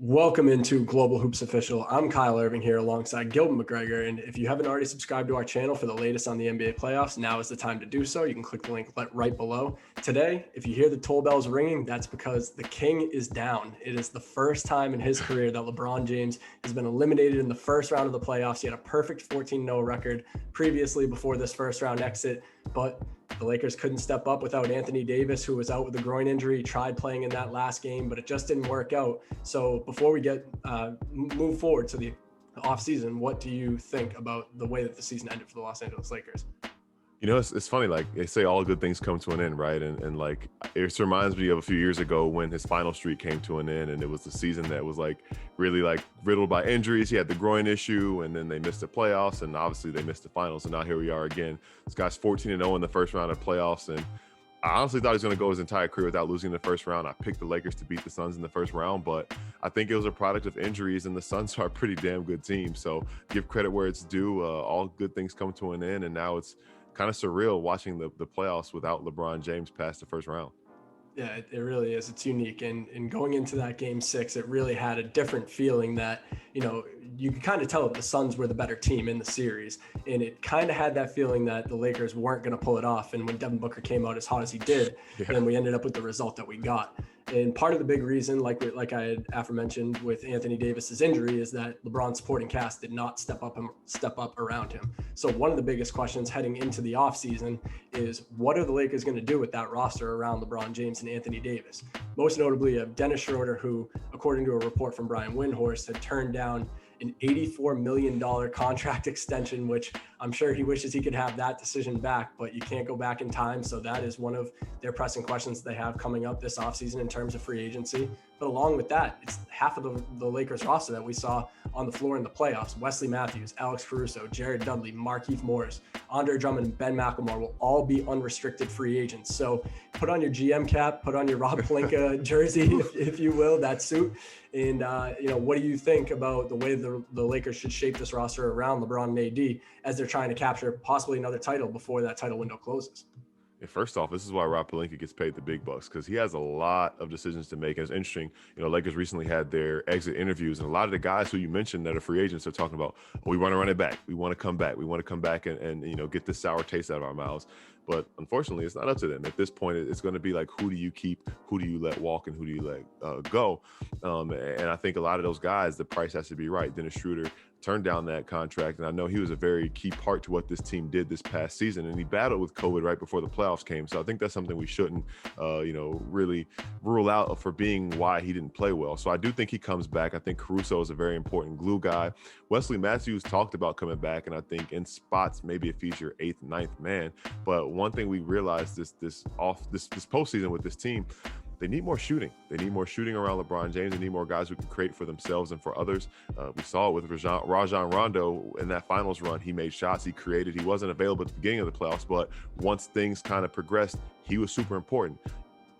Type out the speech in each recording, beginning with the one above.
Welcome into Global Hoops Official. I'm Kyle Irving here alongside Gilbert McGregor. And if you haven't already subscribed to our channel for the latest on the NBA playoffs, now is the time to do so. You can click the link right below. Today, if you hear the toll bells ringing, that's because the King is down. It is the first time in his career that LeBron James has been eliminated in the first round of the playoffs. He had a perfect 14-0 record previously before this first round exit, but the Lakers couldn't step up without Anthony Davis, who was out with a groin injury. He tried playing in that last game, but it just didn't work out. So before we move forward to the offseason, what do you think about the way that the season ended for the Los Angeles Lakers? You know, it's funny, like they say all good things come to an end, right? And like, it reminds me of a few years ago when his final streak came to an end, and it was the season that was like really like riddled by injuries. He had the groin issue, and then they missed the playoffs, and obviously they missed the finals. And now here we are again. This guy's 14-0 in the first round of playoffs, and I honestly thought he was going to go his entire career without losing the first round. I picked the Lakers to beat the Suns in the first round, but I think it was a product of injuries, and the Suns are a pretty damn good team. So give credit where it's due. All good things come to an end, and now it's kind of surreal watching the playoffs without LeBron James past the first round. Yeah, it really is. It's unique. And going into that game 6, it really had a different feeling that, you know, you could kind of tell that the Suns were the better team in the series. And it kind of had that feeling that the Lakers weren't going to pull it off. And when Devin Booker came out as hot as he did, then we ended up with the result that we got. And part of the big reason, like I had aforementioned with Anthony Davis's injury, is that LeBron's supporting cast did not step up around him. So one of the biggest questions heading into the offseason is, what are the Lakers going to do with that roster around LeBron James and Anthony Davis? Most notably, Dennis Schroeder, who, according to a report from Brian Windhorst, had turned down an $84 million contract extension, which I'm sure he wishes he could have that decision back, but you can't go back in time. So that is one of their pressing questions they have coming up this offseason in terms of free agency. But along with that, it's half of the Lakers roster that we saw on the floor in the playoffs. Wesley Matthews, Alex Caruso, Jared Dudley, Markieff Morris, Andre Drummond, and Ben McLemore will all be unrestricted free agents. So put on your GM cap, put on your Rob Pelinka jersey, if you will, that suit. And, what do you think about the way the Lakers should shape this roster around LeBron and AD as they're trying to capture possibly another title before that title window closes? First off, this is why Rob Pelinka gets paid the big bucks, because he has a lot of decisions to make. And it's interesting, Lakers recently had their exit interviews, and a lot of the guys who you mentioned that are free agents are talking about, we want to run it back. We want to come back. We want to come back and get this sour taste out of our mouths. But unfortunately, it's not up to them. At this point, it's going to be like, who do you keep, who do you let walk, and who do you let go? And I think a lot of those guys, the price has to be right. Dennis Schroeder turned down that contract, and I know he was a very key part to what this team did this past season, and he battled with COVID right before the playoffs came. So I think that's something we shouldn't, really rule out for being why he didn't play well. So I do think he comes back. I think Caruso is a very important glue guy. Wesley Matthews talked about coming back, and I think in spots maybe a feature 8th, 9th man. But one thing we realized this postseason with this team, they need more shooting. They need more shooting around LeBron James. They need more guys who can create for themselves and for others. We saw it with Rajon Rondo in that finals run. He made shots, he created. He wasn't available at the beginning of the playoffs, but once things kind of progressed, he was super important.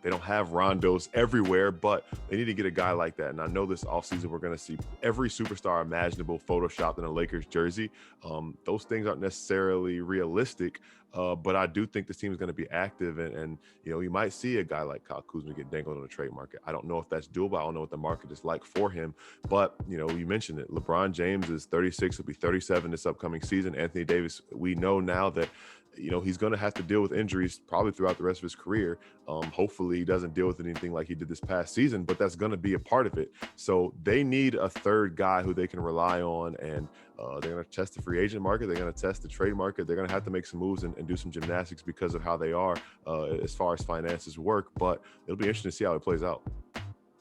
They don't have Rondos everywhere, but they need to get a guy like that. And I know this offseason we're going to see every superstar imaginable photoshopped in a Lakers jersey. Those things aren't necessarily realistic, but I do think this team is going to be active. And you might see a guy like Kyle Kuzma get dangled on the trade market. I don't know if that's doable. I don't know what the market is like for him. But, you mentioned it. LeBron James is 36, he'll be 37 this upcoming season. Anthony Davis, we know now that he's going to have to deal with injuries probably throughout the rest of his career. Hopefully he doesn't deal with anything like he did this past season, but that's going to be a part of it. So they need a third guy who they can rely on, and they're going to test the free agent market. They're going to test the trade market. They're going to have to make some moves and do some gymnastics because of how they are as far as finances work, but it'll be interesting to see how it plays out.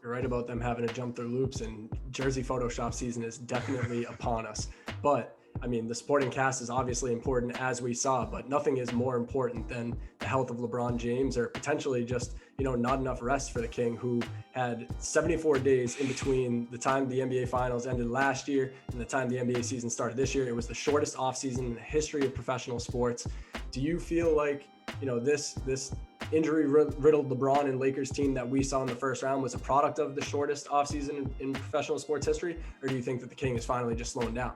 You're right about them having to jump through loops, and jersey Photoshop season is definitely upon us. But the supporting cast is obviously important, as we saw, but nothing is more important than the health of LeBron James, or potentially just, not enough rest for the King, who had 74 days in between the time the NBA Finals ended last year and the time the NBA season started this year. It was the shortest offseason in the history of professional sports. Do you feel like, this injury-riddled LeBron and Lakers team that we saw in the first round was a product of the shortest offseason in professional sports history, or do you think that the King is finally just slowing down?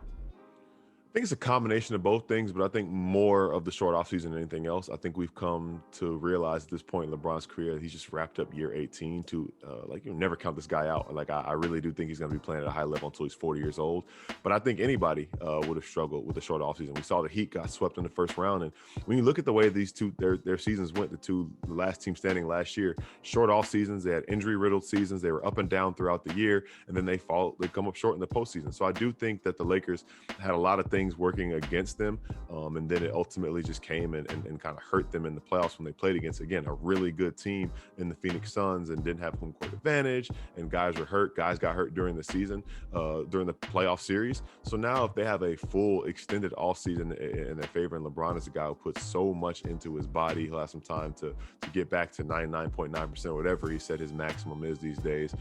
I think it's a combination of both things, but I think more of the short offseason than anything else. I think we've come to realize at this point in LeBron's career, he's just wrapped up year 18 to never count this guy out. Like I really do think he's going to be playing at a high level until he's 40 years old. But I think anybody would have struggled with the short offseason. We saw the Heat got swept in the first round. And when you look at the way these two, their seasons went, the last team standing last year, short off seasons, they had injury riddled seasons. They were up and down throughout the year. And then they come up short in the postseason. So I do think that the Lakers had a lot of things working against them, and then it ultimately just came and kind of hurt them in the playoffs when they played against, again, a really good team in the Phoenix Suns and didn't have home court advantage, and guys were hurt. Guys got hurt during the season, during the playoff series. So now if they have a full extended off season in their favor, and LeBron is a guy who puts so much into his body, he'll have some time to get back to 99.9% or whatever he said his maximum is these days.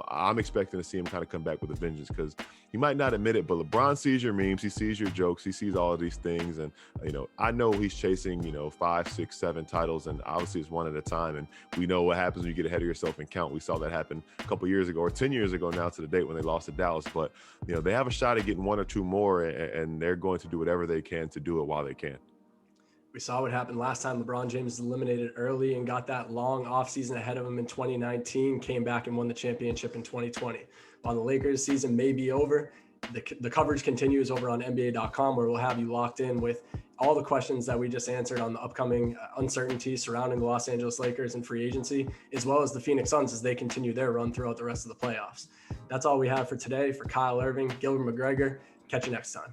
I'm expecting to see him kind of come back with a vengeance, because he might not admit it, but LeBron sees your memes, he sees your jokes, he sees all of these things. And, I know he's chasing, 5, 6, 7 titles, and obviously it's one at a time. And we know what happens when you get ahead of yourself and count. We saw that happen a couple years ago, or 10 years ago now to the date, when they lost to Dallas. But, they have a shot at getting 1 or 2 more, and they're going to do whatever they can to do it while they can. We saw what happened last time LeBron James was eliminated early and got that long offseason ahead of him in 2019, came back and won the championship in 2020. While the Lakers season may be over, the coverage continues over on NBA.com, where we'll have you locked in with all the questions that we just answered on the upcoming uncertainty surrounding the Los Angeles Lakers and free agency, as well as the Phoenix Suns as they continue their run throughout the rest of the playoffs. That's all we have for today. For Kyle Irving, Gilbert McGregor, catch you next time.